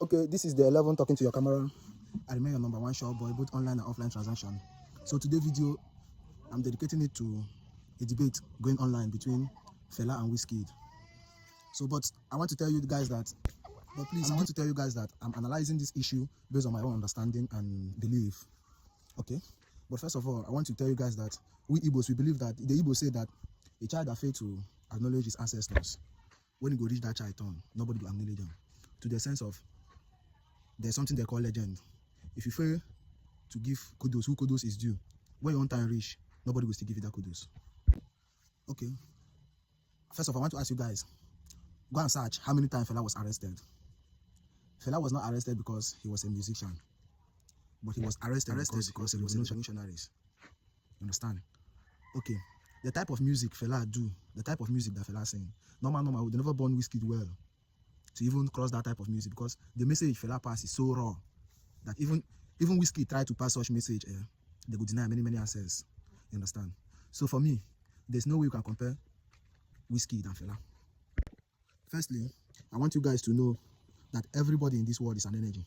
Okay, this is the 11 talking to your camera. I remain your number one shop boy, both online and offline transaction. So today's video, I'm dedicating it to a debate going online between Fela and Wizkid. So, but I want to tell you guys that, I'm analyzing this issue based on my own understanding and belief. Okay, but first of all, I want to tell you guys that we Igbos, we believe that the Igbos say that a child that failed to acknowledge his ancestors, when he go reach that child turn, nobody will acknowledge them. To the sense of there's something they call legend. If you fail to give kudos, who kudos is due, when your own time reach, nobody will still give you that kudos. Okay. First of all, I want to ask you guys, go and search how many times Fela was arrested. Fela was not arrested because he was a musician, but he was arrested because he was revolutionaries. You understand? Okay. The type of music Fela do, the type of music that Fela sing, normal, they never born Wizkid well to even cross that type of music, because the message Fela pass is so raw that even Wizkid try to pass such message, they would deny many answers. You understand? So for me, there's no way you can compare Wizkid and Fela. Firstly, I want you guys to know that everybody in this world is an energy.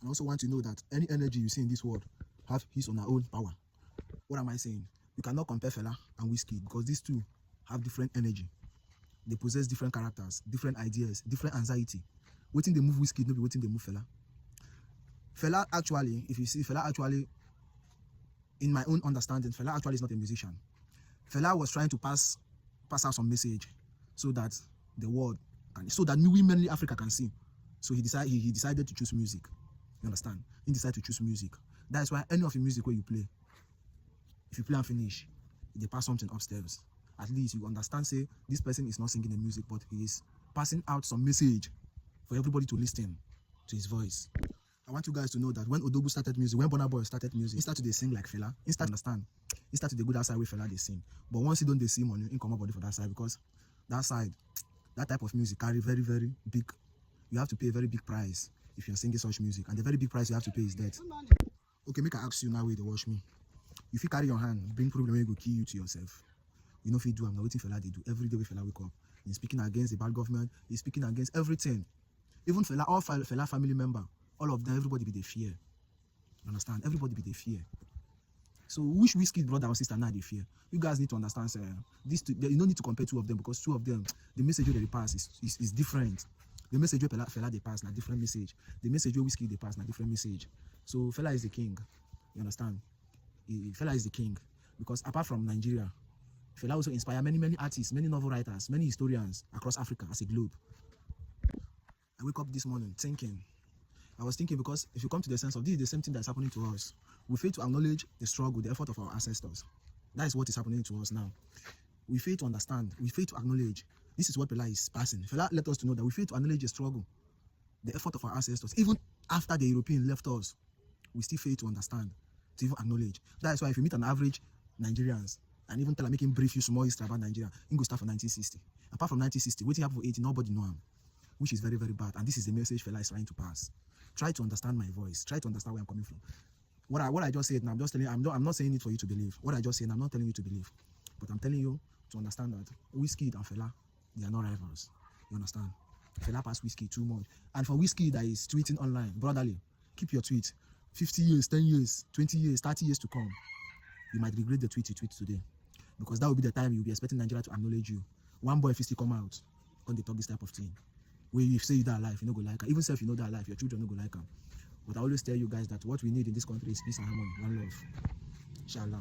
I also want to know that any energy you see in this world have his or her own power. What am I saying? You cannot compare Fela and Wizkid because these two have different energy. They possess different characters, different ideas, different anxiety. Waiting they move Wizkid, no be waiting they move Fela. Fela actually, if you see Fela actually, in my own understanding, Fela actually is not a musician. Fela was trying to pass out some message so that the world can, so that we mainly Africa can see. So he decided to choose music. You understand? He decided to choose music. That is why any of the music where you play, if you play and finish, they pass something upstairs. At least you understand, say, this person is not singing the music, but he is passing out some message for everybody to listen to his voice. I want you guys to know that when Odogu started music, when Burna Boy started music, he started to sing like Fela. He started to understand. He started to go that side where Fela they sing. But once he don't they see money, he come up body for that side, because that side, that type of music carry very, very big. You have to pay a very big price if you're singing such music, and the very big price you have to pay is death. Okay, make I ask you now where they watch me. If you carry your hand, bring problem when you go kill you to yourself. You know if you do, I'm not waiting Fela they do. Every day we Fela wake up. He's speaking against the bad government, he's speaking against everything. Even Fela, all Fela family member, all of them, everybody be they fear. You understand? Everybody be they fear. So which Wizkid brother or sister now they fear? You guys need to understand, sir. You don't need to compare two of them, because two of them, the message they pass is different. The message where Fela they pass na different message. The message where Wizkid they pass na different message. So Fela is the king. You understand? Fela is the king, because apart from Nigeria, Fela also inspire many artists, many novel writers, many historians across Africa as a globe. I wake up this morning thinking. I was thinking, because if you come to the sense of this is the same thing that's happening to us. We fail to acknowledge the struggle, the effort of our ancestors. That is what is happening to us now. We fail to understand. We fail to acknowledge. This is what Fela is passing. Fela let us to know that we fail to acknowledge the struggle, the effort of our ancestors. Even after the European left us, we still fail to understand, to even acknowledge. That is why if you meet an average Nigerians and even tell him, make him brief you small history about Nigeria, he go start from 1960. Apart from 1960, what happened for 80, nobody know him, which is very, very bad. And this is the message Fela is trying to pass. Try to understand my voice. Try to understand where I'm coming from. What I just said now, I'm just telling you, I'm not saying it for you to believe. What I just said, I'm not telling you to believe. But I'm telling you to understand that Wizkid and Fela, they are not rivals. You understand? Fela passed Wizkid too much. And for Wizkid that is tweeting online, brotherly, keep your tweet. 50 years, 10 years, 20 years, 30 years to come, you might regret the tweet you tweet today. Because that will be the time you'll be expecting Nigeria to acknowledge you. One boy, if he still come out, when they talk this type of thing, where you say you die alive, you know go like her. Even if you know that life, your children don't go like her. But I always tell you guys that what we need in this country is peace and harmony, one love. Inshallah.